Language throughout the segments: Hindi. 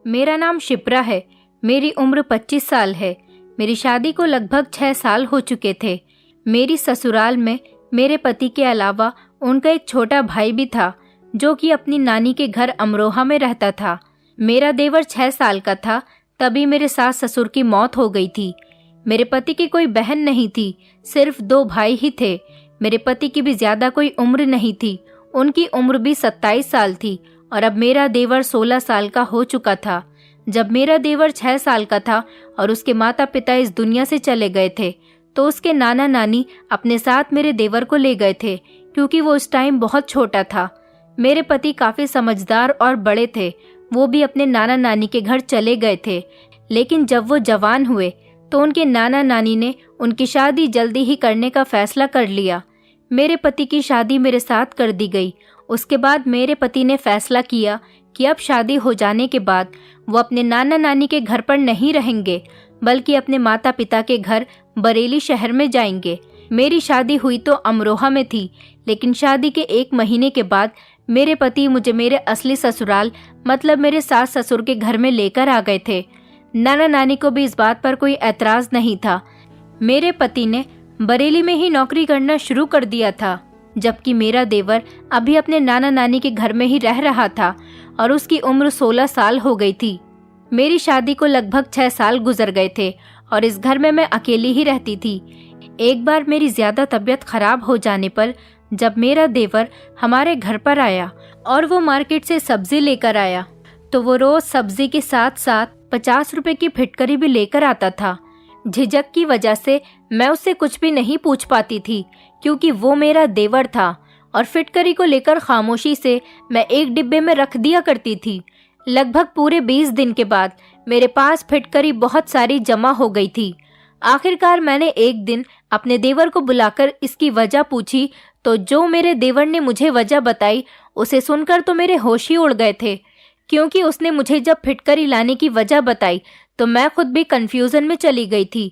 मेरा नाम शिप्रा है। मेरी उम्र 25 साल है। मेरी शादी को लगभग 6 साल हो चुके थे। मेरी ससुराल में मेरे पति के अलावा उनका एक छोटा भाई भी था जो कि अपनी नानी के घर अमरोहा में रहता था। मेरा देवर 6 साल का था तभी मेरे सास ससुर की मौत हो गई थी। मेरे पति की कोई बहन नहीं थी, सिर्फ 2 भाई ही थे। मेरे पति की भी ज्यादा कोई उम्र नहीं थी, उनकी उम्र भी 27 साल थी और अब मेरा देवर 16 साल का हो चुका था। जब मेरा देवर 6 साल का था और उसके माता पिता इस दुनिया से चले गए थे तो उसके नाना नानी अपने साथ मेरे देवर को ले गए थे क्योंकि वो उस टाइम बहुत छोटा था। मेरे पति काफी समझदार और बड़े थे, वो भी अपने नाना नानी के घर चले गए थे। लेकिन जब वो जवान हुए तो उनके नाना नानी ने उनकी शादी जल्दी ही करने का फैसला कर लिया। मेरे पति की शादी मेरे साथ कर दी गई। उसके बाद मेरे पति ने फैसला किया कि अब शादी हो जाने के बाद वो अपने नाना नानी के घर पर नहीं रहेंगे बल्कि अपने माता पिता के घर बरेली शहर में जाएंगे। मेरी शादी हुई तो अमरोहा में थी, लेकिन शादी के 1 महीने के बाद मेरे पति मुझे मेरे असली ससुराल मतलब मेरे सास ससुर के घर में लेकर आ गए थे। नाना नानी को भी इस बात पर कोई ऐतराज नहीं था। मेरे पति ने बरेली में ही नौकरी करना शुरू कर दिया था, जबकि मेरा देवर अभी अपने नाना नानी के घर में ही रह रहा था और उसकी उम्र 16 साल हो गई थी। मेरी शादी को लगभग 6 साल गुजर गए थे और इस घर में मैं अकेली ही रहती थी। एक बार मेरी ज्यादा तबीयत खराब हो जाने पर जब मेरा देवर हमारे घर पर आया और वो मार्केट से सब्जी लेकर आया तो वो रोज सब्जी के साथ साथ 50 रुपए की फिटकरी भी लेकर आता था। झिझक की वजह से मैं उससे कुछ भी नहीं पूछ पाती थी क्योंकि वो मेरा देवर था और फिटकरी को लेकर खामोशी से मैं एक डिब्बे में रख दिया करती थी। लगभग पूरे 20 दिन के बाद मेरे पास फिटकरी बहुत सारी जमा हो गई थी। आखिरकार मैंने एक दिन अपने देवर को बुलाकर इसकी वजह पूछी तो जो मेरे देवर ने मुझे वजह बताई उसे सुनकर तो मेरे होश ही उड़ गए थे, क्योंकि उसने मुझे जब फिटकरी लाने की वजह बताई तो मैं खुद भी कंफ्यूजन में चली गई थी।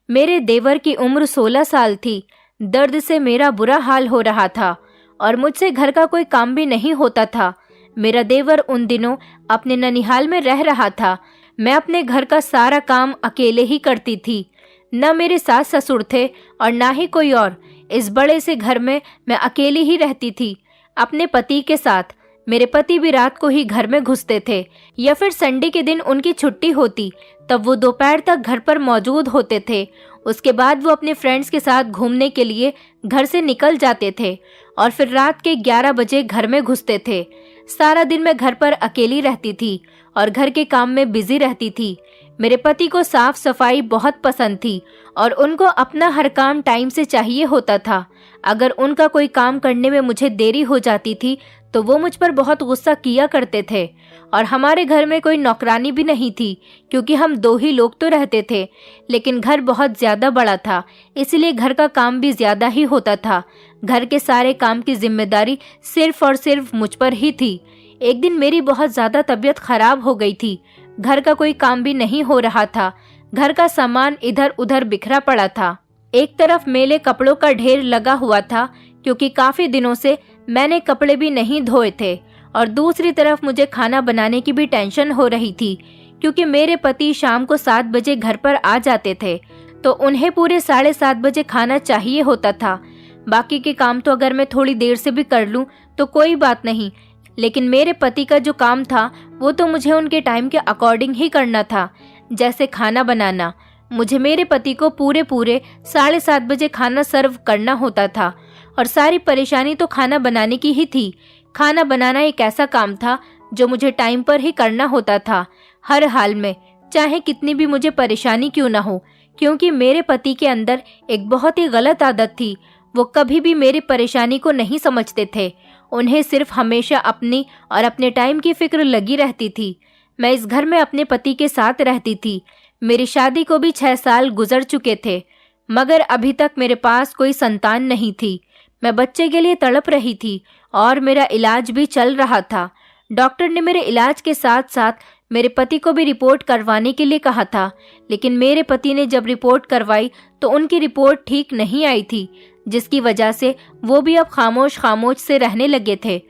मेरे देवर की उम्र 16 साल थी। दर्द से मेरा बुरा हाल हो रहा था और मुझसे घर का कोई काम भी नहीं होता था। मेरा देवर उन दिनों अपने ननिहाल में रह रहा था। मैं अपने घर का सारा काम अकेले ही करती थी। न मेरे सास ससुर थे और ना ही कोई और। इस बड़े से घर में मैं अकेली ही रहती थी अपने पति के साथ। मेरे पति भी रात को ही घर में घुसते थे या फिर संडे के दिन उनकी छुट्टी होती तब वो दोपहर तक घर पर मौजूद होते थे। उसके बाद वो अपने फ्रेंड्स के साथ घूमने के लिए घर से निकल जाते थे और फिर रात के 11 बजे घर में घुसते थे। सारा दिन मैं घर पर अकेली रहती थी और घर के काम में बिजी रहती थी। मेरे पति को साफ सफाई बहुत पसंद थी और उनको अपना हर काम टाइम से चाहिए होता था। अगर उनका कोई काम करने में मुझे देरी हो जाती थी तो वो मुझ पर बहुत गुस्सा किया करते थे। और हमारे घर में कोई नौकरानी भी नहीं थी क्योंकि हम 2 ही लोग तो रहते थे, लेकिन घर बहुत ज्यादा बड़ा था इसलिए घर का काम भी ज्यादा ही होता था। घर के सारे काम की जिम्मेदारी सिर्फ और सिर्फ मुझ पर ही थी। एक दिन मेरी बहुत ज्यादा तबीयत खराब हो गई थी। घर का कोई काम भी नहीं हो रहा था। घर का सामान इधर उधर बिखरा पड़ा था। एक तरफ मेले कपड़ों का ढेर लगा हुआ था क्योंकि काफी दिनों से मैंने कपड़े भी नहीं धोए थे और दूसरी तरफ मुझे खाना बनाने की भी टेंशन हो रही थी क्योंकि मेरे पति शाम को 7 बजे घर पर आ जाते थे तो उन्हें पूरे 7:30 बजे खाना चाहिए होता था। बाकी के काम तो अगर मैं थोड़ी देर से भी कर लूं तो कोई बात नहीं, लेकिन मेरे पति का जो काम था वो तो मुझे उनके टाइम के अकॉर्डिंग ही करना था। जैसे खाना बनाना, मुझे मेरे पति को पूरे 7:30 बजे खाना सर्व करना होता था और सारी परेशानी तो खाना बनाने की ही थी। खाना बनाना एक ऐसा काम था जो मुझे टाइम पर ही करना होता था, हर हाल में, चाहे कितनी भी मुझे परेशानी क्यों ना हो, क्योंकि मेरे पति के अंदर एक बहुत ही गलत आदत थी। वो कभी भी मेरी परेशानी को नहीं समझते थे। उन्हें सिर्फ हमेशा अपनी और अपने टाइम की फिक्र लगी रहती थी। मैं इस घर में अपने पति के साथ रहती थी। मेरी शादी को भी 6 साल गुजर चुके थे, मगर अभी तक मेरे पास कोई संतान नहीं थी। मैं बच्चे के लिए तड़प रही थी और मेरा इलाज भी चल रहा था। डॉक्टर ने मेरे इलाज के साथ साथ मेरे पति को भी रिपोर्ट करवाने के लिए कहा था, लेकिन मेरे पति ने जब रिपोर्ट करवाई तो उनकी रिपोर्ट ठीक नहीं आई थी, जिसकी वजह से वो भी अब खामोश खामोश से रहने लगे थे।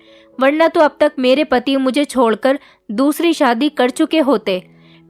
वरना तो अब तक मेरे पति मुझे छोड़कर दूसरी शादी कर चुके होते।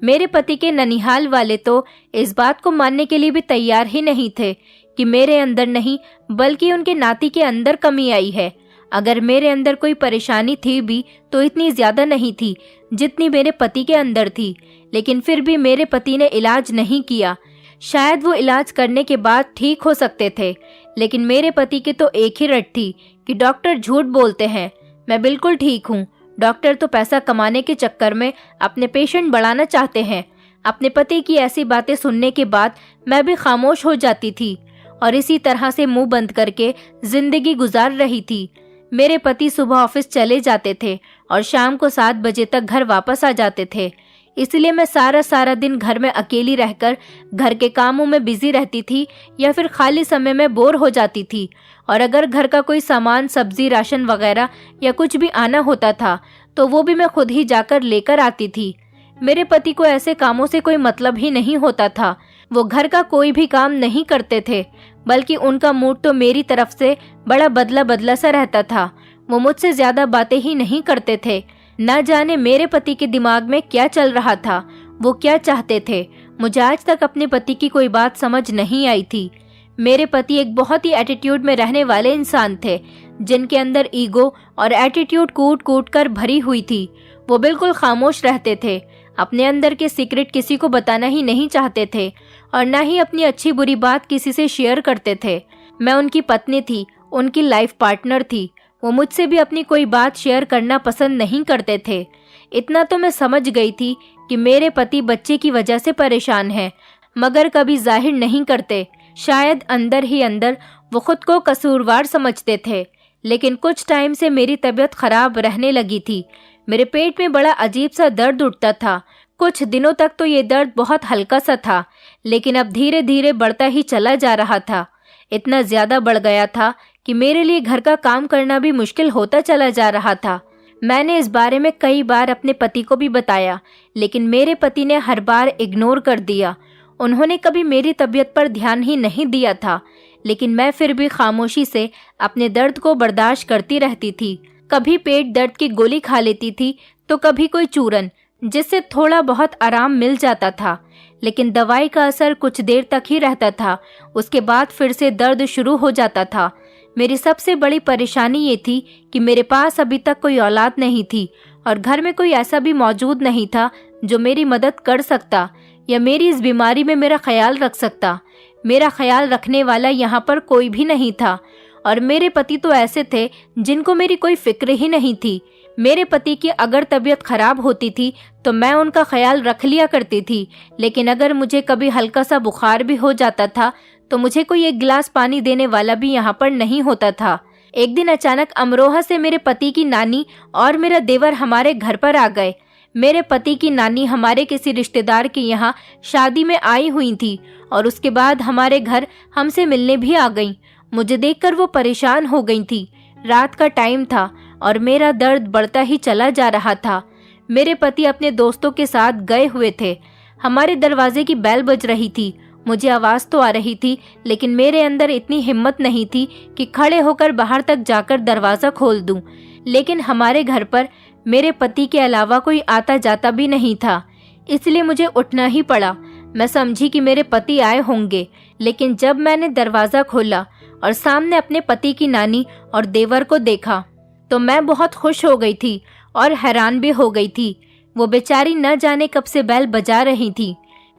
मेरे पति के ननिहाल वाले तो इस बात को मानने के लिए भी तैयार ही नहीं थे कि मेरे अंदर नहीं बल्कि उनके नाती के अंदर कमी आई है। अगर मेरे अंदर कोई परेशानी थी भी तो इतनी ज्यादा नहीं थी जितनी मेरे पति के अंदर थी, लेकिन फिर भी मेरे पति ने इलाज नहीं किया। शायद वो इलाज करने के बाद ठीक हो सकते थे, लेकिन मेरे पति की तो एक ही रट थी कि डॉक्टर झूठ बोलते हैं, मैं बिल्कुल ठीक हूँ। डॉक्टर तो पैसा कमाने के चक्कर में अपने पेशेंट बढ़ाना चाहते हैं। अपने पति की ऐसी बातें सुनने के बाद मैं भी खामोश हो जाती थी और इसी तरह से मुंह बंद करके जिंदगी गुजार रही थी। मेरे पति सुबह ऑफिस चले जाते थे और शाम को 7 बजे तक घर वापस आ जाते थे, इसलिए मैं सारा दिन घर में अकेली रहकर घर के कामों में बिजी रहती थी या फिर खाली समय में बोर हो जाती थी। और अगर घर का कोई सामान, सब्जी, राशन वगैरह या कुछ भी आना होता था तो वो भी मैं खुद ही जाकर लेकर आती थी। मेरे पति को ऐसे कामों से कोई मतलब ही नहीं होता था। वो घर का कोई भी काम नहीं करते थे, बल्कि उनका मूड तो मेरी तरफ से बड़ा बदला बदला सा रहता था। वो मुझसे ज्यादा बातें ही नहीं करते थे। न जाने मेरे पति के दिमाग में क्या चल रहा था, वो क्या चाहते थे। मुझे आज तक अपने पति की कोई बात समझ नहीं आई थी। मेरे पति एक बहुत ही एटीट्यूड में रहने वाले इंसान थे, जिनके अंदर ईगो और एटीट्यूड कूट कूट कर भरी हुई थी। वो बिल्कुल खामोश रहते थे, अपने अंदर के सीक्रेट किसी को बताना ही नहीं चाहते थे और न ही अपनी अच्छी बुरी बात किसी से शेयर करते थे। मैं उनकी पत्नी थी, उनकी लाइफ पार्टनर थी। वो मुझसे भी अपनी कोई बात शेयर करना पसंद नहीं करते थे। इतना तो मैं समझ गई थी कि मेरे पति बच्चे की वजह से परेशान हैं, मगर कभी जाहिर नहीं करते। शायद अंदर ही अंदर वो खुद को कसूरवार समझते थे। लेकिन कुछ टाइम से मेरी तबीयत खराब रहने लगी थी। मेरे पेट में बड़ा अजीब सा दर्द उठता था। कुछ दिनों तक तो ये दर्द बहुत हल्का सा था, लेकिन अब धीरे धीरे बढ़ता ही चला जा रहा था। इतना ज्यादा बढ़ गया था कि मेरे लिए घर का काम करना भी मुश्किल होता चला जा रहा था। मैंने इस बारे में कई बार अपने पति को भी बताया, लेकिन मेरे पति ने हर बार इग्नोर कर दिया। उन्होंने कभी मेरी तबीयत पर ध्यान ही नहीं दिया था, लेकिन मैं फिर भी खामोशी से अपने दर्द को बर्दाश्त करती रहती थी। कभी पेट दर्द की गोली खा लेती थी तो कभी कोई चूरन, जिससे थोड़ा बहुत आराम मिल जाता था, लेकिन दवाई का असर कुछ देर तक ही रहता था। उसके बाद फिर से दर्द शुरू हो जाता था। मेरी सबसे बड़ी परेशानी ये थी कि मेरे पास अभी तक कोई औलाद नहीं थी और घर में कोई ऐसा भी मौजूद नहीं था जो मेरी मदद कर सकता या मेरी इस बीमारी में मेरा ख्याल रख सकता। मेरा ख्याल रखने वाला यहाँ पर कोई भी नहीं था और मेरे पति तो ऐसे थे जिनको मेरी कोई फिक्र ही नहीं थी। मेरे पति की अगर तबीयत खराब होती थी तो मैं उनका ख्याल रख लिया करती थी, लेकिन अगर मुझे कभी हल्का सा बुखार भी हो जाता था तो मुझे कोई एक गिलास पानी देने वाला भी यहाँ पर नहीं होता था। एक दिन अचानक अमरोहा से मेरे पति की नानी और मेरा देवर हमारे घर पर आ गए। मेरे पति की नानी हमारे किसी रिश्तेदार के यहाँ शादी में आई हुई थी और उसके बाद हमारे घर हमसे मिलने भी आ गईं। मुझे देखकर वो परेशान हो गई थी। रात का टाइम था और मेरा दर्द बढ़ता ही चला जा रहा था। मेरे पति अपने दोस्तों के साथ गए हुए थे। हमारे दरवाजे की बेल बज रही थी। मुझे आवाज़ तो आ रही थी, लेकिन मेरे अंदर इतनी हिम्मत नहीं थी कि खड़े होकर बाहर तक जाकर दरवाज़ा खोल दूं। लेकिन हमारे घर पर मेरे पति के अलावा कोई आता जाता भी नहीं था, इसलिए मुझे उठना ही पड़ा। मैं समझी कि मेरे पति आए होंगे, लेकिन जब मैंने दरवाज़ा खोला और सामने अपने पति की नानी और देवर को देखा तो मैं बहुत खुश हो गई थी और हैरान भी हो गई थी। वो बेचारी न जाने कब से बेल बजा रही थी।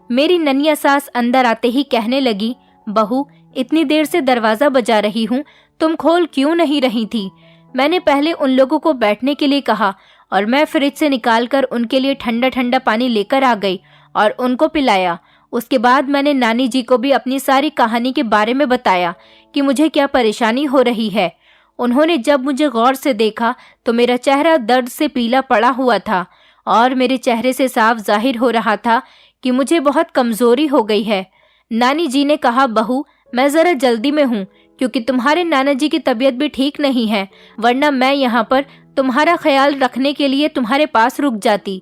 मेरी ननिया सास अंदर आते ही कहने लगी, बहू इतनी देर से दरवाज़ा बजा रही हूँ, तुम खोल क्यों नहीं रही थी? मैंने पहले उन लोगों को बैठने के लिए कहा और मैं फ्रिज से निकालकर उनके लिए ठंडा ठंडा पानी लेकर आ गई और उनको पिलाया। उसके बाद मैंने नानी जी को भी अपनी सारी कहानी के बारे में बताया कि मुझे क्या परेशानी हो रही है। उन्होंने जब मुझे गौर से देखा तो मेरा चेहरा दर्द से पीला पड़ा हुआ था और मेरे चेहरे से साफ जाहिर हो रहा था कि मुझे बहुत कमज़ोरी हो गई है। नानी जी ने कहा, बहू मैं ज़रा जल्दी में हूँ क्योंकि तुम्हारे नाना जी की तबीयत भी ठीक नहीं है, वरना मैं यहाँ पर तुम्हारा ख्याल रखने के लिए तुम्हारे पास रुक जाती।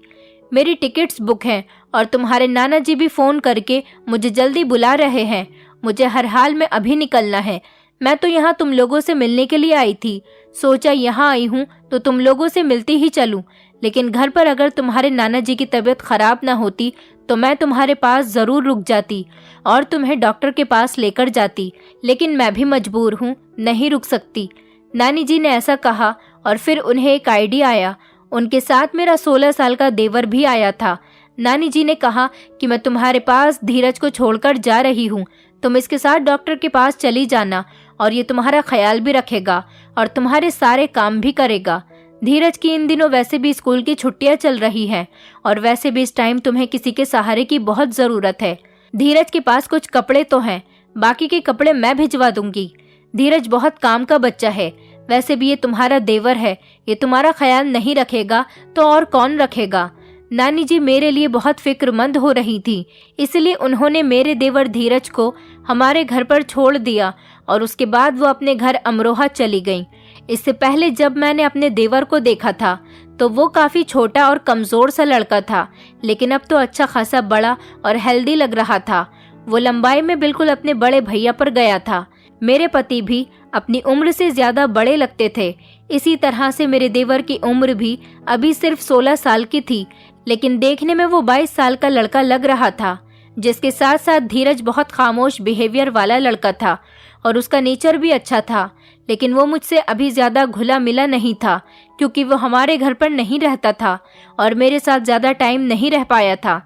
मेरी टिकट्स बुक हैं और तुम्हारे नाना जी भी फ़ोन करके मुझे जल्दी बुला रहे हैं। मुझे हर हाल में अभी निकलना है। मैं तो यहाँ तुम लोगों से मिलने के लिए आई थी। सोचा यहाँ आई हूँ तो तुम लोगों से मिलती ही चलूं, लेकिन घर पर अगर तुम्हारे नाना जी की तबीयत खराब ना होती तो मैं तुम्हारे पास ज़रूर रुक जाती और तुम्हें डॉक्टर के पास लेकर जाती, लेकिन मैं भी मजबूर हूँ, नहीं रुक सकती। नानी जी ने ऐसा कहा और फिर उन्हें एक आइडिया आया। उनके साथ मेरा 16 साल का देवर भी आया था। नानी जी ने कहा कि मैं तुम्हारे पास धीरज को छोड़कर जा रही हूँ, तुम इसके साथ डॉक्टर के पास चली जाना और ये तुम्हारा ख्याल भी रखेगा और तुम्हारे सारे काम भी करेगा। धीरज की इन दिनों वैसे भी स्कूल की छुट्टियां चल रही हैं और वैसे भी इस टाइम तुम्हें किसी के सहारे की बहुत ज़रूरत है। धीरज के पास कुछ कपड़े तो हैं, बाकी के कपड़े मैं भिजवा दूंगी। धीरज बहुत काम का बच्चा है, वैसे भी ये तुम्हारा देवर है, ये तुम्हारा ख्याल नहीं रखेगा तो और कौन रखेगा। नानी जी मेरे लिए बहुत फिक्रमंद हो रही थी, इसलिए उन्होंने मेरे देवर धीरज को हमारे घर पर छोड़ दिया और उसके बाद वो अपने घर अमरोहा चली गई। इससे पहले जब मैंने अपने देवर को देखा था तो वो काफ़ी छोटा और कमज़ोर सा लड़का था, लेकिन अब तो अच्छा खासा बड़ा और हेल्दी लग रहा था। वो लंबाई में बिल्कुल अपने बड़े भैया पर गया था। मेरे पति भी अपनी उम्र से ज़्यादा बड़े लगते थे। इसी तरह से मेरे देवर की उम्र भी अभी सिर्फ 16 साल की थी, लेकिन देखने में वो 22 साल का लड़का लग रहा था। जिसके साथ साथ धीरज बहुत खामोश बिहेवियर वाला लड़का था और उसका नेचर भी अच्छा था, लेकिन वो मुझसे अभी ज़्यादा घुला मिला नहीं था क्योंकि वो हमारे घर पर नहीं रहता था और मेरे साथ ज़्यादा टाइम नहीं रह पाया था।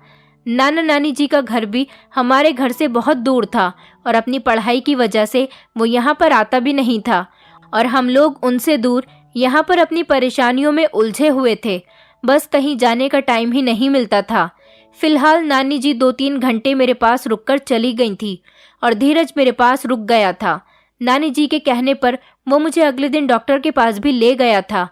नाना नानी जी का घर भी हमारे घर से बहुत दूर था और अपनी पढ़ाई की वजह से वो यहाँ पर आता भी नहीं था और हम लोग उनसे दूर यहाँ पर अपनी परेशानियों में उलझे हुए थे। बस कहीं जाने का टाइम ही नहीं मिलता था। फिलहाल नानी जी 2-3 घंटे मेरे पास रुककर चली गई थी और धीरज मेरे पास रुक गया था। नानी जी के कहने पर वो मुझे अगले दिन डॉक्टर के पास भी ले गया था।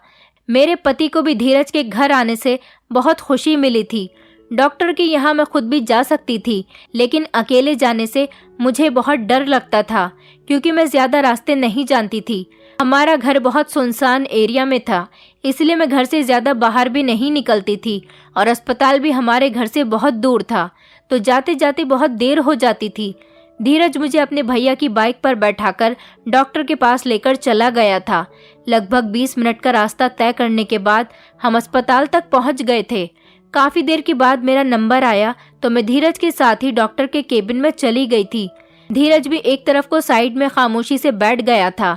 मेरे पति को भी धीरज के घर आने से बहुत खुशी मिली थी। डॉक्टर के यहाँ मैं खुद भी जा सकती थी, लेकिन अकेले जाने से मुझे बहुत डर लगता था क्योंकि मैं ज़्यादा रास्ते नहीं जानती थी। हमारा घर बहुत सुनसान एरिया में था, इसलिए मैं घर से ज़्यादा बाहर भी नहीं निकलती थी और अस्पताल भी हमारे घर से बहुत दूर था, तो जाते जाते बहुत देर हो जाती थी। धीरज मुझे अपने भैया की बाइक पर बैठाकर डॉक्टर के पास लेकर चला गया था। लगभग 20 मिनट का रास्ता तय करने के बाद हम अस्पताल तक पहुंच गए थे। काफ़ी देर के बाद मेरा नंबर आया तो मैं धीरज के साथ ही डॉक्टर के केबिन में चली गई थी। धीरज भी एक तरफ को साइड में खामोशी से बैठ गया था।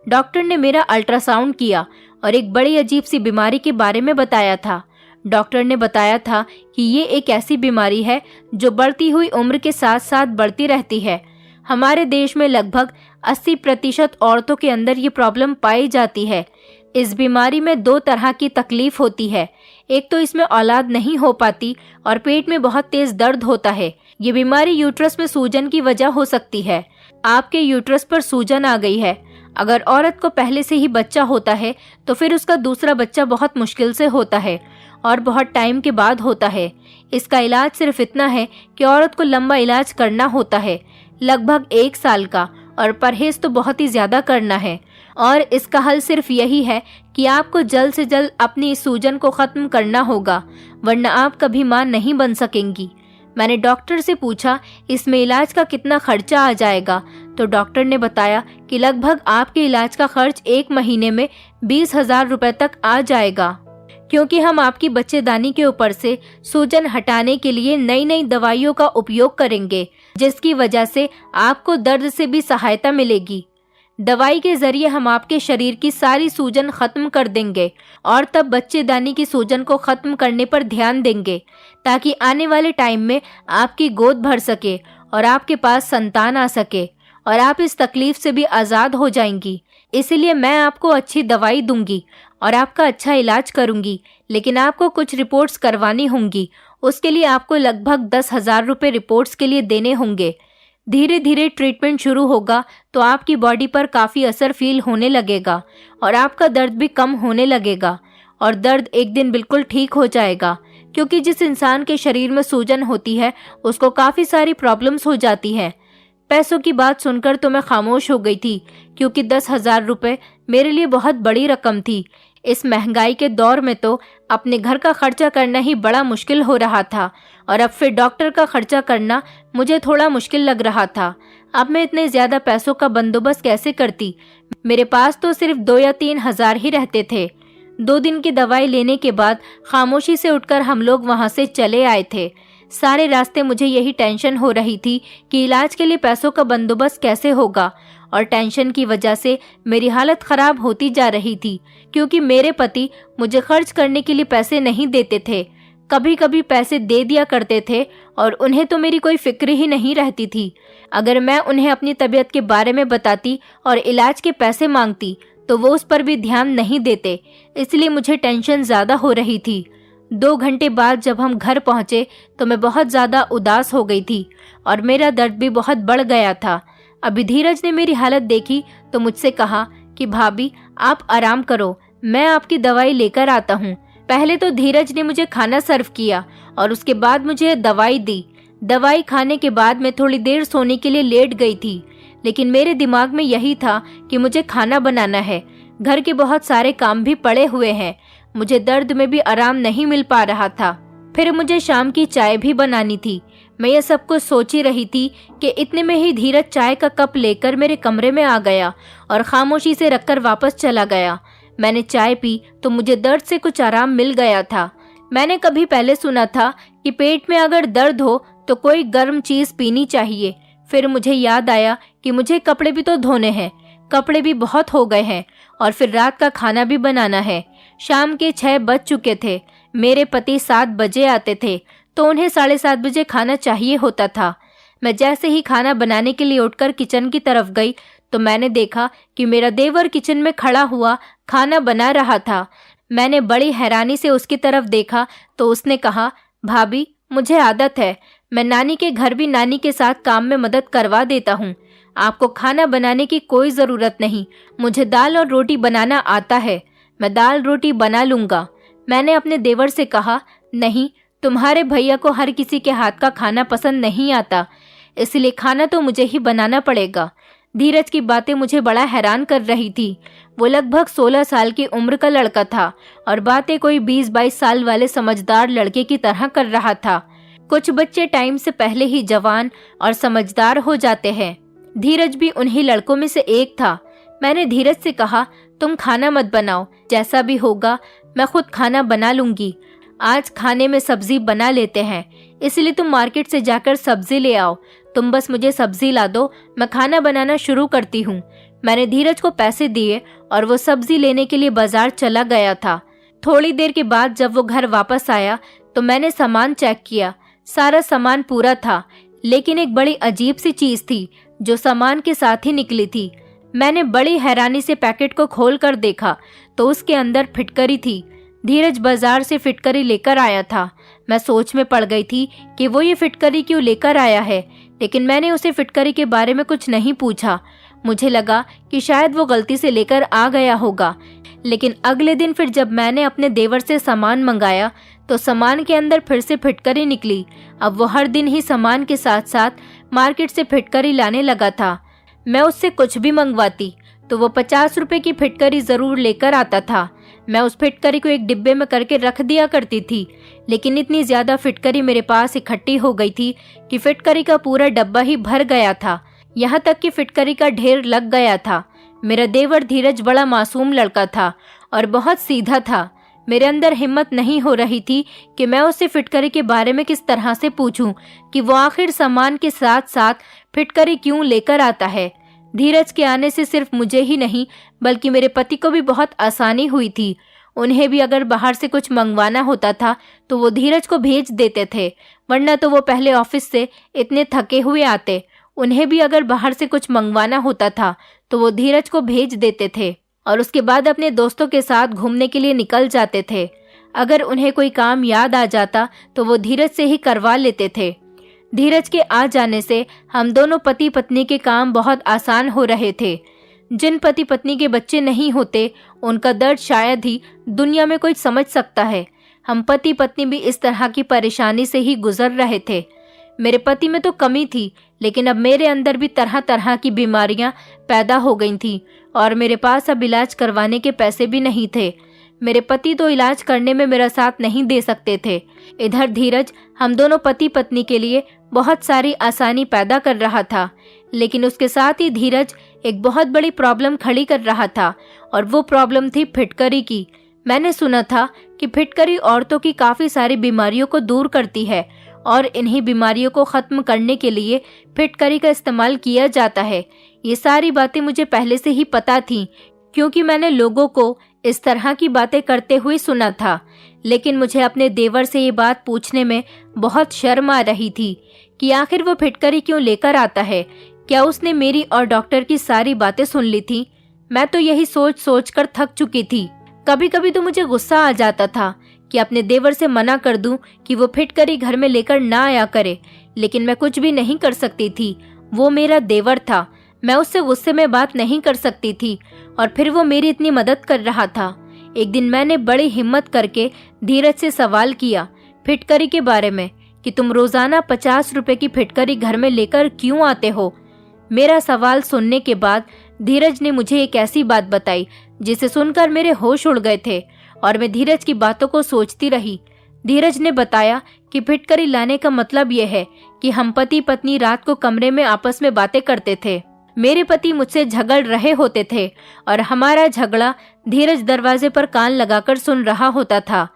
डॉक्टर ने मेरा अल्ट्रासाउंड किया और एक बड़ी अजीब सी बीमारी के बारे में बताया था। डॉक्टर ने बताया था कि ये एक ऐसी बीमारी है जो बढ़ती हुई उम्र के साथ साथ बढ़ती रहती है। हमारे देश में लगभग 80% औरतों के अंदर ये प्रॉब्लम पाई जाती है। इस बीमारी में 2 तरह की तकलीफ होती है। एक तो इसमें औलाद नहीं हो पाती और पेट में बहुत तेज दर्द होता है। ये बीमारी यूट्रस में सूजन की वजह हो सकती है। आपके यूट्रस पर सूजन आ गई है। अगर औरत को पहले से ही बच्चा होता है तो फिर उसका दूसरा बच्चा बहुत मुश्किल से होता है और बहुत टाइम के बाद होता है। इसका इलाज सिर्फ इतना है कि औरत को लंबा इलाज करना होता है, लगभग 1 साल का, और परहेज तो बहुत ही ज़्यादा करना है। और इसका हल सिर्फ यही है कि आपको जल्द से जल्द अपनी इस सूजन को ख़त्म करना होगा, वरना आप कभी मां नहीं बन सकेंगी। मैंने डॉक्टर से पूछा इसमें इलाज का कितना खर्चा आ जाएगा, तो डॉक्टर ने बताया कि लगभग आपके इलाज का खर्च 1 महीने में 20,000 रुपए तक आ जाएगा, क्योंकि हम आपकी बच्चेदानी के ऊपर से सूजन हटाने के लिए नई नई दवाइयों का उपयोग करेंगे, जिसकी वजह से आपको दर्द से भी सहायता मिलेगी। दवाई के जरिए हम आपके शरीर की सारी सूजन खत्म कर देंगे और तब बच्चेदानी की सूजन को खत्म करने पर ध्यान देंगे, ताकि आने वाले टाइम में आपकी गोद भर सके और आपके पास संतान आ सके और आप इस तकलीफ से भी आज़ाद हो जाएंगी। इसलिए मैं आपको अच्छी दवाई दूंगी और आपका अच्छा इलाज करूंगी, लेकिन आपको कुछ रिपोर्ट्स करवानी होंगी। उसके लिए आपको लगभग 10,000 रुपये रिपोर्ट्स के लिए देने होंगे। धीरे धीरे ट्रीटमेंट शुरू होगा तो आपकी बॉडी पर काफ़ी असर फील होने लगेगा और आपका दर्द भी कम होने लगेगा और दर्द एक दिन बिल्कुल ठीक हो जाएगा, क्योंकि जिस इंसान के शरीर में सूजन होती है उसको काफ़ी सारी प्रॉब्लम्स हो जाती हैं। पैसों की बात सुनकर तो मैं खामोश हो गई थी, क्योंकि 10,000 रुपये मेरे लिए बहुत बड़ी रकम थी। इस महंगाई के दौर में तो अपने घर का खर्चा करना ही बड़ा मुश्किल हो रहा था और अब फिर डॉक्टर का खर्चा करना मुझे थोड़ा मुश्किल लग रहा था। अब मैं इतने ज़्यादा पैसों का बंदोबस्त कैसे करती। मेरे पास तो सिर्फ 2 या 3 हज़ार ही रहते थे। 2 दिन की दवाई लेने के बाद खामोशी से उठकर हम लोग वहाँ से चले आए थे। सारे रास्ते मुझे यही टेंशन हो रही थी कि इलाज के लिए पैसों का बंदोबस्त कैसे होगा, और टेंशन की वजह से मेरी हालत ख़राब होती जा रही थी, क्योंकि मेरे पति मुझे खर्च करने के लिए पैसे नहीं देते थे। कभी कभी पैसे दे दिया करते थे और उन्हें तो मेरी कोई फिक्र ही नहीं रहती थी। अगर मैं उन्हें अपनी तबीयत के बारे में बताती और इलाज के पैसे मांगती तो वो उस पर भी ध्यान नहीं देते, इसलिए मुझे टेंशन ज़्यादा हो रही थी। 2 घंटे बाद जब हम घर पहुँचे तो मैं बहुत ज़्यादा उदास हो गई थी और मेरा दर्द भी बहुत बढ़ गया था। अभी धीरज ने मेरी हालत देखी तो मुझसे कहा कि भाभी आप आराम करो, मैं आपकी दवाई लेकर आता हूँ। पहले तो धीरज ने मुझे खाना सर्व किया और उसके बाद मुझे दवाई दी। दवाई खाने के बाद मैं थोड़ी देर सोने के लिए लेट गई थी, लेकिन मेरे दिमाग में यही था कि मुझे खाना बनाना है। घर के बहुत सारे काम भी पड़े हुए हैं। मुझे दर्द में भी आराम नहीं मिल पा रहा था। फिर मुझे शाम की चाय भी बनानी थी। मैं ये सब कुछ सोच ही रही थी कि इतने में ही धीरज चाय का कप लेकर मेरे कमरे में आ गया और खामोशी से रखकर वापस चला गया। मैंने चाय पी तो मुझे दर्द से कुछ आराम मिल गया था। मैंने कभी पहले सुना था कि पेट में अगर दर्द हो तो कोई गर्म चीज़ पीनी चाहिए। फिर मुझे याद आया कि मुझे कपड़े भी तो धोने हैं, कपड़े भी बहुत हो गए हैं और फिर रात का खाना भी बनाना है। शाम के 6 बज चुके थे। मेरे पति 7 बजे आते थे तो उन्हें 7:30 बजे खाना चाहिए होता था। मैं जैसे ही खाना बनाने के लिए उठकर किचन की तरफ गई तो मैंने देखा कि मेरा देवर किचन में खड़ा हुआ खाना बना रहा था। मैंने बड़ी हैरानी से उसकी तरफ देखा तो उसने कहा, भाभी मुझे आदत है, मैं नानी के घर भी नानी के साथ काम में मदद करवा देता हूँ। आपको खाना बनाने की कोई ज़रूरत नहीं, मुझे दाल और रोटी बनाना आता है, मैं दाल रोटी बना लूँगा। मैंने अपने देवर से कहा, नहीं, तुम्हारे भैया को हर किसी के हाथ का खाना पसंद नहीं आता, इसलिए खाना तो मुझे ही बनाना पड़ेगा। धीरज की बातें मुझे बड़ा हैरान कर रही थी। वो लगभग 16 साल की उम्र का लड़का था और बातें कोई 20-22 साल वाले समझदार लड़के की तरह कर रहा था। कुछ बच्चे टाइम से पहले ही जवान और समझदार हो जाते हैं। धीरज भी उन्हीं लड़कों में से एक था। मैंने धीरज से कहा, तुम खाना मत बनाओ, जैसा भी होगा मैं खुद खाना बना लूंगी। आज खाने में सब्जी बना लेते हैं, इसलिए तुम मार्केट से जाकर सब्जी ले आओ। तुम बस मुझे सब्जी ला दो, मैं खाना बनाना शुरू करती हूँ। मैंने धीरज को पैसे दिए और वो सब्जी लेने के लिए बाजार चला गया था। थोड़ी देर के बाद जब वो घर वापस आया तो मैंने सामान चेक किया। सारा सामान पूरा था, लेकिन एक बड़ी अजीब सी चीज थी जो सामान के साथ ही निकली थी। मैंने बड़ी हैरानी से पैकेट को खोल कर देखा तो उसके अंदर फिटकरी थी। धीरज बाजार से फिटकरी लेकर आया था। मैं सोच में पड़ गई थी कि वो ये फिटकरी क्यों लेकर आया है, लेकिन मैंने उसे फिटकरी के बारे में कुछ नहीं पूछा। मुझे लगा कि शायद वो गलती से लेकर आ गया होगा। लेकिन अगले दिन फिर जब मैंने अपने देवर से सामान मंगाया तो सामान के अंदर फिर से फिटकरी निकली। अब वो हर दिन ही सामान के साथ साथ मार्केट से फिटकरी लाने लगा था। मैं उससे कुछ भी मंगवाती तो वो 50 रुपए की फिटकरी जरूर लेकर आता था। मैं उस फिटकरी को एक डिब्बे में करके रख दिया करती थी, लेकिन इतनी ज्यादा फिटकरी मेरे पास इकट्ठी हो गई थी कि फिटकरी का पूरा डब्बा ही भर गया था। यहाँ तक कि फिटकरी का ढेर लग गया था। मेरा देवर धीरज बड़ा मासूम लड़का था और बहुत सीधा था। मेरे अंदर हिम्मत नहीं हो रही थी कि मैं उससे फिटकरी के बारे में किस तरह से पूछूं कि वो आखिर सामान के साथ साथ फिटकरी क्यों लेकर आता है। धीरज के आने से सिर्फ मुझे ही नहीं बल्कि मेरे पति को भी बहुत आसानी हुई थी। उन्हें भी अगर बाहर से कुछ मंगवाना होता था तो वो धीरज को भेज देते थे, वरना तो वो पहले ऑफिस से इतने थके हुए आते। उन्हें भी अगर बाहर से कुछ मंगवाना होता था तो वो धीरज को भेज देते थे और उसके बाद अपने दोस्तों के साथ घूमने के लिए निकल जाते थे। अगर उन्हें कोई काम याद आ जाता तो वो धीरज से ही करवा लेते थे। धीरज के आ जाने से हम दोनों पति पत्नी के काम बहुत आसान हो रहे थे। जिन पति पत्नी के बच्चे नहीं होते उनका दर्द शायद ही दुनिया में कोई समझ सकता है। हम पति पत्नी भी इस तरह की परेशानी से ही गुजर रहे थे। मेरे पति में तो कमी थी, लेकिन अब मेरे अंदर भी तरह तरह की बीमारियां पैदा हो गई थीं और मेरे पास अब इलाज करवाने के पैसे भी नहीं थे। मेरे पति तो इलाज करने में मेरा साथ नहीं दे सकते थे। इधर धीरज हम दोनों पति पत्नी के लिए बहुत सारी आसानी पैदा कर रहा था, लेकिन उसके साथ ही धीरज एक बहुत बड़ी प्रॉब्लम खड़ी कर रहा था, और वो प्रॉब्लम थी फिटकरी की। मैंने सुना था कि फिटकरी औरतों की काफ़ी सारी बीमारियों को दूर करती है, और इन्हीं बीमारियों को ख़त्म करने के लिए फिटकरी का इस्तेमाल किया जाता है। ये सारी बातें मुझे पहले से ही पता थीं, क्योंकि मैंने लोगों को इस तरह की बातें करते हुए सुना था। लेकिन मुझे अपने देवर से ये बात पूछने में बहुत शर्म आ रही थी कि आखिर वो फिटकरी क्यों लेकर आता है। क्या उसने मेरी और डॉक्टर की सारी बातें सुन ली थी? मैं तो यही सोच सोच कर थक चुकी थी। कभी कभी तो मुझे गुस्सा आ जाता था कि अपने देवर से मना कर दूं कि वो फिटकरी घर में लेकर ना आया करे, लेकिन मैं कुछ भी नहीं कर सकती थी। वो मेरा देवर था, मैं उससे गुस्से में बात नहीं कर सकती थी, और फिर वो मेरी इतनी मदद कर रहा था। एक दिन मैंने बड़ी हिम्मत करके धीरज से सवाल किया फिटकरी के बारे में कि तुम रोजाना 50 रुपए की फिटकरी घर में लेकर क्यों आते हो। मेरा सवाल सुनने के बाद धीरज ने मुझे एक ऐसी बात बताई जिसे सुनकर मेरे होश उड़ गए थे, और मैं धीरज की बातों को सोचती रही। धीरज ने बताया कि फिटकरी लाने का मतलब यह है कि हम पति पत्नी रात को कमरे में आपस में बातें करते थे। मेरे पति मुझसे झगड़ रहे होते थे और हमारा झगड़ा धीरज दरवाजे पर कान लगाकर सुन रहा होता था।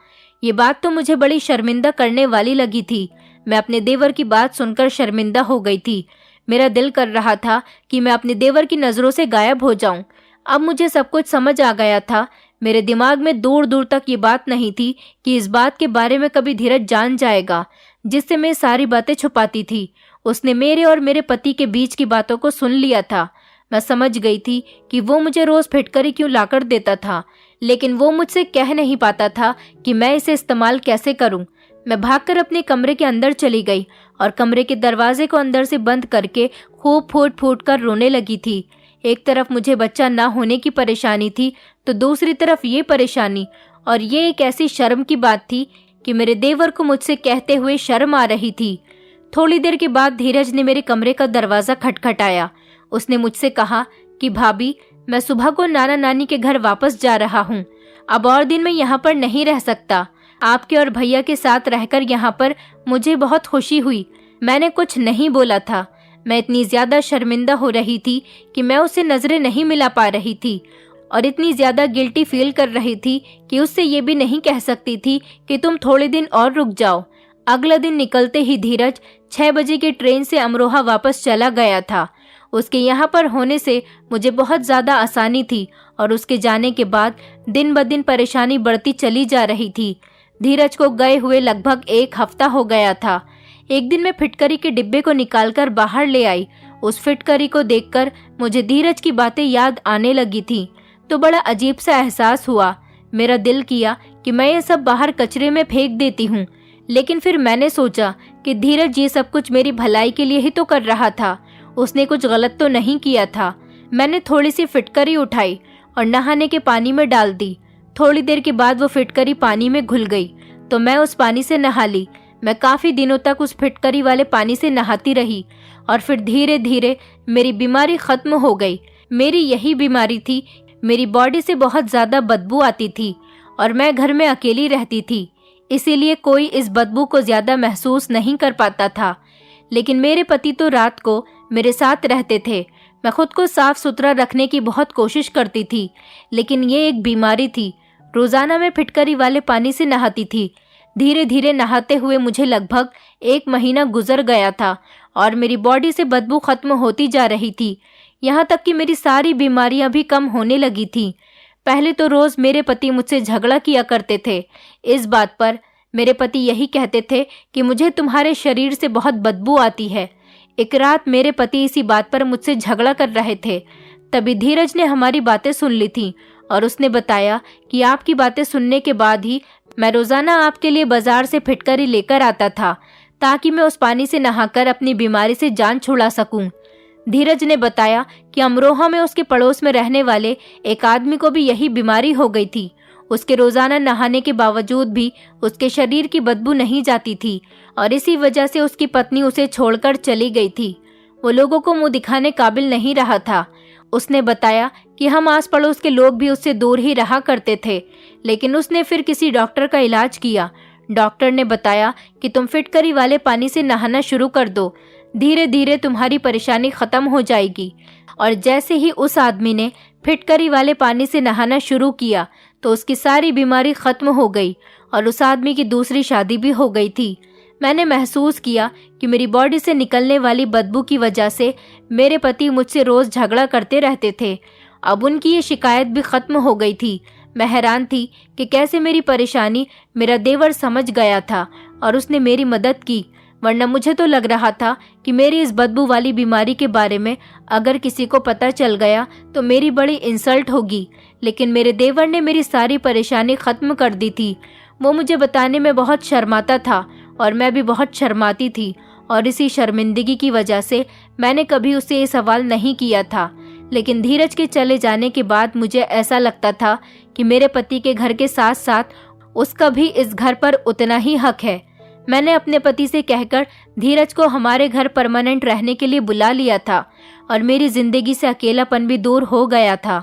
ये बात तो मुझे बड़ी शर्मिंदा करने वाली लगी थी। मैं अपने देवर की बात सुनकर शर्मिंदा हो गई थी। मेरा दिल कर रहा था कि मैं अपने देवर की नजरों से गायब हो जाऊं। अब मुझे सब कुछ समझ आ गया था। मेरे दिमाग में दूर दूर तक ये बात नहीं थी कि इस बात के बारे में कभी धीरज जान जाएगा, जिससे मैं सारी बातें छुपाती थी। उसने मेरे और मेरे पति के बीच की बातों को सुन लिया था। मैं समझ गई थी कि वो मुझे रोज फिटकरी क्यों लाकर देता था, लेकिन वो मुझसे कह नहीं पाता था कि मैं इसे इस्तेमाल कैसे करूं। मैं भागकर अपने कमरे के अंदर चली गई और कमरे के दरवाजे को अंदर से बंद करके खूब फूट फूट कर रोने लगी थी। एक तरफ मुझे बच्चा ना होने की परेशानी थी, तो दूसरी तरफ ये परेशानी, और ये एक ऐसी शर्म की बात थी कि मेरे देवर को मुझसे कहते हुए शर्म आ रही थी। थोड़ी देर के बाद धीरज ने मेरे कमरे का दरवाजा खटखटाया। उसने मुझसे कहा कि भाभी, मैं सुबह को नाना नानी के घर वापस जा रहा हूँ। अब और दिन मैं यहाँ पर नहीं रह सकता। आपके और भैया के साथ रहकर यहाँ पर मुझे बहुत खुशी हुई। मैंने कुछ नहीं बोला था। मैं इतनी ज्यादा शर्मिंदा हो रही थी कि मैं उससे नजरें नहीं मिला पा रही थी, और इतनी ज्यादा गिल्टी फील कर रही थी कि उससे ये भी नहीं कह सकती थी कि तुम थोड़े दिन और रुक जाओ। अगला दिन निकलते ही धीरज 6 बजे की ट्रेन से अमरोहा वापस चला गया था। उसके यहाँ पर होने से मुझे बहुत ज़्यादा आसानी थी, और उसके जाने के बाद दिन ब दिन परेशानी बढ़ती चली जा रही थी। धीरज को गए हुए लगभग 1 हफ्ता हो गया था। एक दिन मैं फिटकरी के डिब्बे को निकालकर बाहर ले आई। उस फिटकरी को देखकर मुझे धीरज की बातें याद आने लगी थी, तो बड़ा अजीब सा एहसास हुआ। मेरा दिल किया कि मैं ये सब बाहर कचरे में फेंक देती हूँ, लेकिन फिर मैंने सोचा कि धीरज ये सब कुछ मेरी भलाई के लिए ही तो कर रहा था। उसने कुछ गलत तो नहीं किया था। मैंने थोड़ी सी फिटकरी उठाई और नहाने के पानी में डाल दी। थोड़ी देर के बाद वो फिटकरी पानी में घुल गई, तो मैं उस पानी से नहा ली। मैं काफ़ी दिनों तक उस फिटकरी वाले पानी से नहाती रही, और फिर धीरे धीरे मेरी बीमारी ख़त्म हो गई। मेरी यही बीमारी थी। मेरी बॉडी से बहुत ज़्यादा बदबू आती थी, और मैं घर में अकेली रहती थी, इसीलिए कोई इस बदबू को ज़्यादा महसूस नहीं कर पाता था। लेकिन मेरे पति तो रात को मेरे साथ रहते थे। मैं खुद को साफ सुथरा रखने की बहुत कोशिश करती थी, लेकिन ये एक बीमारी थी। रोज़ाना मैं फिटकरी वाले पानी से नहाती थी। धीरे धीरे नहाते हुए मुझे लगभग 1 महीना गुजर गया था, और मेरी बॉडी से बदबू खत्म होती जा रही थी। यहाँ तक कि मेरी सारी बीमारियाँ भी कम होने लगी थी। पहले तो रोज़ मेरे पति मुझसे झगड़ा किया करते थे इस बात पर। मेरे पति यही कहते थे कि मुझे तुम्हारे शरीर से बहुत बदबू आती है। एक रात मेरे पति इसी बात पर मुझसे झगड़ा कर रहे थे। तभी धीरज ने हमारी बातें सुन ली थी, और उसने बताया कि आपकी बातें सुनने के बाद ही मैं रोज़ाना आपके लिए बाजार से फिटकरी लेकर आता था, ताकि मैं उस पानी से नहाकर अपनी बीमारी से जान छुड़ा सकूं। धीरज ने बताया कि अमरोहा में उसके पड़ोस में रहने वाले एक आदमी को भी यही बीमारी हो गई थी। उसके रोज़ाना नहाने के बावजूद भी उसके शरीर की बदबू नहीं जाती थी, और इसी वजह से उसकी पत्नी उसे छोड़कर चली गई थी। वो लोगों को मुंह दिखाने काबिल नहीं रहा था। उसने बताया कि हम आस पड़ोस के लोग भी उससे दूर ही रहा करते थे, लेकिन उसने फिर किसी डॉक्टर का इलाज किया। डॉक्टर ने बताया कि तुम फिटकरी वाले पानी से नहाना शुरू कर दो, धीरे धीरे तुम्हारी परेशानी खत्म हो जाएगी। और जैसे ही उस आदमी ने फिटकरी वाले पानी से नहाना शुरू किया तो उसकी सारी बीमारी खत्म हो गई और उस आदमी की दूसरी शादी भी हो गई थी। मैंने महसूस किया कि मेरी बॉडी से निकलने वाली बदबू की वजह से मेरे पति मुझसे रोज झगड़ा करते रहते थे। अब उनकी ये शिकायत भी खत्म हो गई थी। मैं हैरान थी कि कैसे मेरी परेशानी मेरा देवर समझ गया था और उसने मेरी मदद की, वरना मुझे तो लग रहा था कि मेरी इस बदबू वाली बीमारी के बारे में अगर किसी को पता चल गया तो मेरी बड़ी इंसल्ट होगी। लेकिन मेरे देवर ने मेरी सारी परेशानी खत्म कर दी थी। वो मुझे बताने में बहुत शर्माता था और मैं भी बहुत शर्माती थी, और इसी शर्मिंदगी की वजह से मैंने कभी उससे ये सवाल नहीं किया था। लेकिन धीरज के चले जाने के बाद मुझे ऐसा लगता था कि मेरे पति के घर के साथ साथ उसका भी इस घर पर उतना ही हक है। मैंने अपने पति से कहकर धीरज को हमारे घर परमानेंट रहने के लिए बुला लिया था और मेरी जिंदगी से अकेलापन भी दूर हो गया था।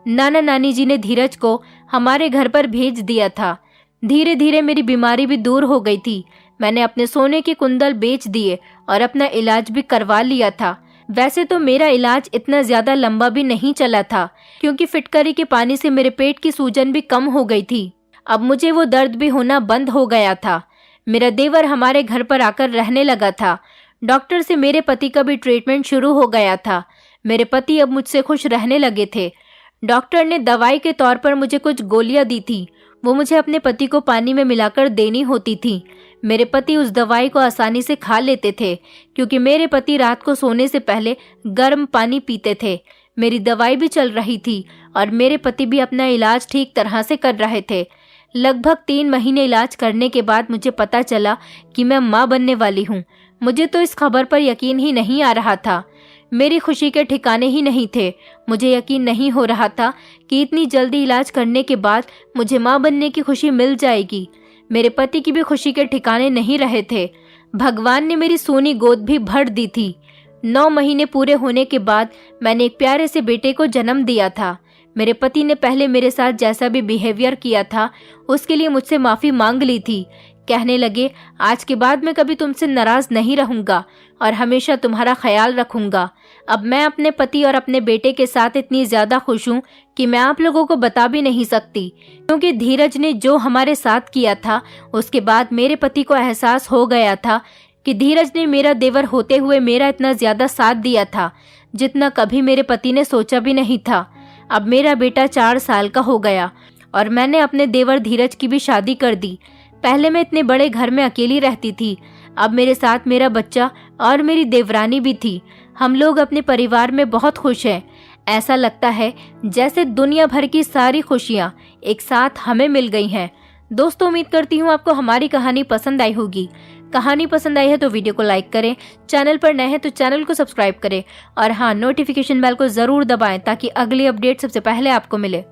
नाना नानी जी ने धीरज को हमारे घर पर भेज दिया था। धीरे धीरे मेरी बीमारी भी दूर हो गई थी। मैंने अपने सोने के कुंडल बेच दिए और अपना इलाज भी करवा लिया था। वैसे तो मेरा इलाज इतना ज्यादा लंबा भी नहीं चला था, क्योंकि फिटकरी के पानी से मेरे पेट की सूजन भी कम हो गई थी। अब मुझे वो दर्द भी होना बंद हो गया था। मेरा देवर हमारे घर पर आकर रहने लगा था। डॉक्टर से मेरे पति का भी ट्रीटमेंट शुरू हो गया था। मेरे पति अब मुझसे खुश रहने लगे थे। डॉक्टर ने दवाई के तौर पर मुझे कुछ गोलियां दी थी। वो मुझे अपने पति को पानी में मिलाकर देनी होती थी। मेरे पति उस दवाई को आसानी से खा लेते थे, क्योंकि मेरे पति रात को सोने से पहले गर्म पानी पीते थे। मेरी दवाई भी चल रही थी और मेरे पति भी अपना इलाज ठीक तरह से कर रहे थे। लगभग 3 महीने इलाज करने के बाद मुझे पता चला कि मैं माँ बनने वाली हूँ। मुझे तो इस खबर पर यकीन ही नहीं आ रहा था। मेरी खुशी के ठिकाने ही नहीं थे। मुझे यकीन नहीं हो रहा था कि इतनी जल्दी इलाज करने के बाद मुझे माँ बनने की खुशी मिल जाएगी। मेरे पति की भी खुशी के ठिकाने नहीं रहे थे। भगवान ने मेरी सोनी गोद भी भर दी थी। 9 महीने पूरे होने के बाद मैंने एक प्यारे से बेटे को जन्म दिया था। मेरे पति ने पहले मेरे साथ जैसा भी बिहेवियर किया था उसके लिए मुझसे माफ़ी मांग ली थी। कहने लगे, आज के बाद मैं कभी तुमसे नाराज़ नहीं रहूँगा और हमेशा तुम्हारा ख्याल रखूँगा। अब मैं अपने पति और अपने बेटे के साथ इतनी ज़्यादा खुश हूँ कि मैं आप लोगों को बता भी नहीं सकती, क्योंकि धीरज ने जो हमारे साथ किया था उसके बाद मेरे पति को एहसास हो गया था कि धीरज ने मेरा देवर होते हुए मेरा इतना ज़्यादा साथ दिया था जितना कभी मेरे पति ने सोचा भी नहीं था। अब मेरा बेटा 4 साल का हो गया और मैंने अपने देवर धीरज की भी शादी कर दी। पहले मैं इतने बड़े घर में अकेली रहती थी। अब मेरे साथ मेरा बच्चा और मेरी देवरानी भी थी। हम लोग अपने परिवार में बहुत खुश हैं। ऐसा लगता है जैसे दुनिया भर की सारी खुशियाँ एक साथ हमें मिल गई हैं। दोस्तों, उम्मीद करती हूँ आपको हमारी कहानी पसंद आई होगी। कहानी पसंद आई है तो वीडियो को लाइक करें, चैनल पर नए हैं तो चैनल को सब्सक्राइब करें और हाँ, नोटिफिकेशन बेल को ज़रूर दबाएं ताकि अगली अपडेट सबसे पहले आपको मिले।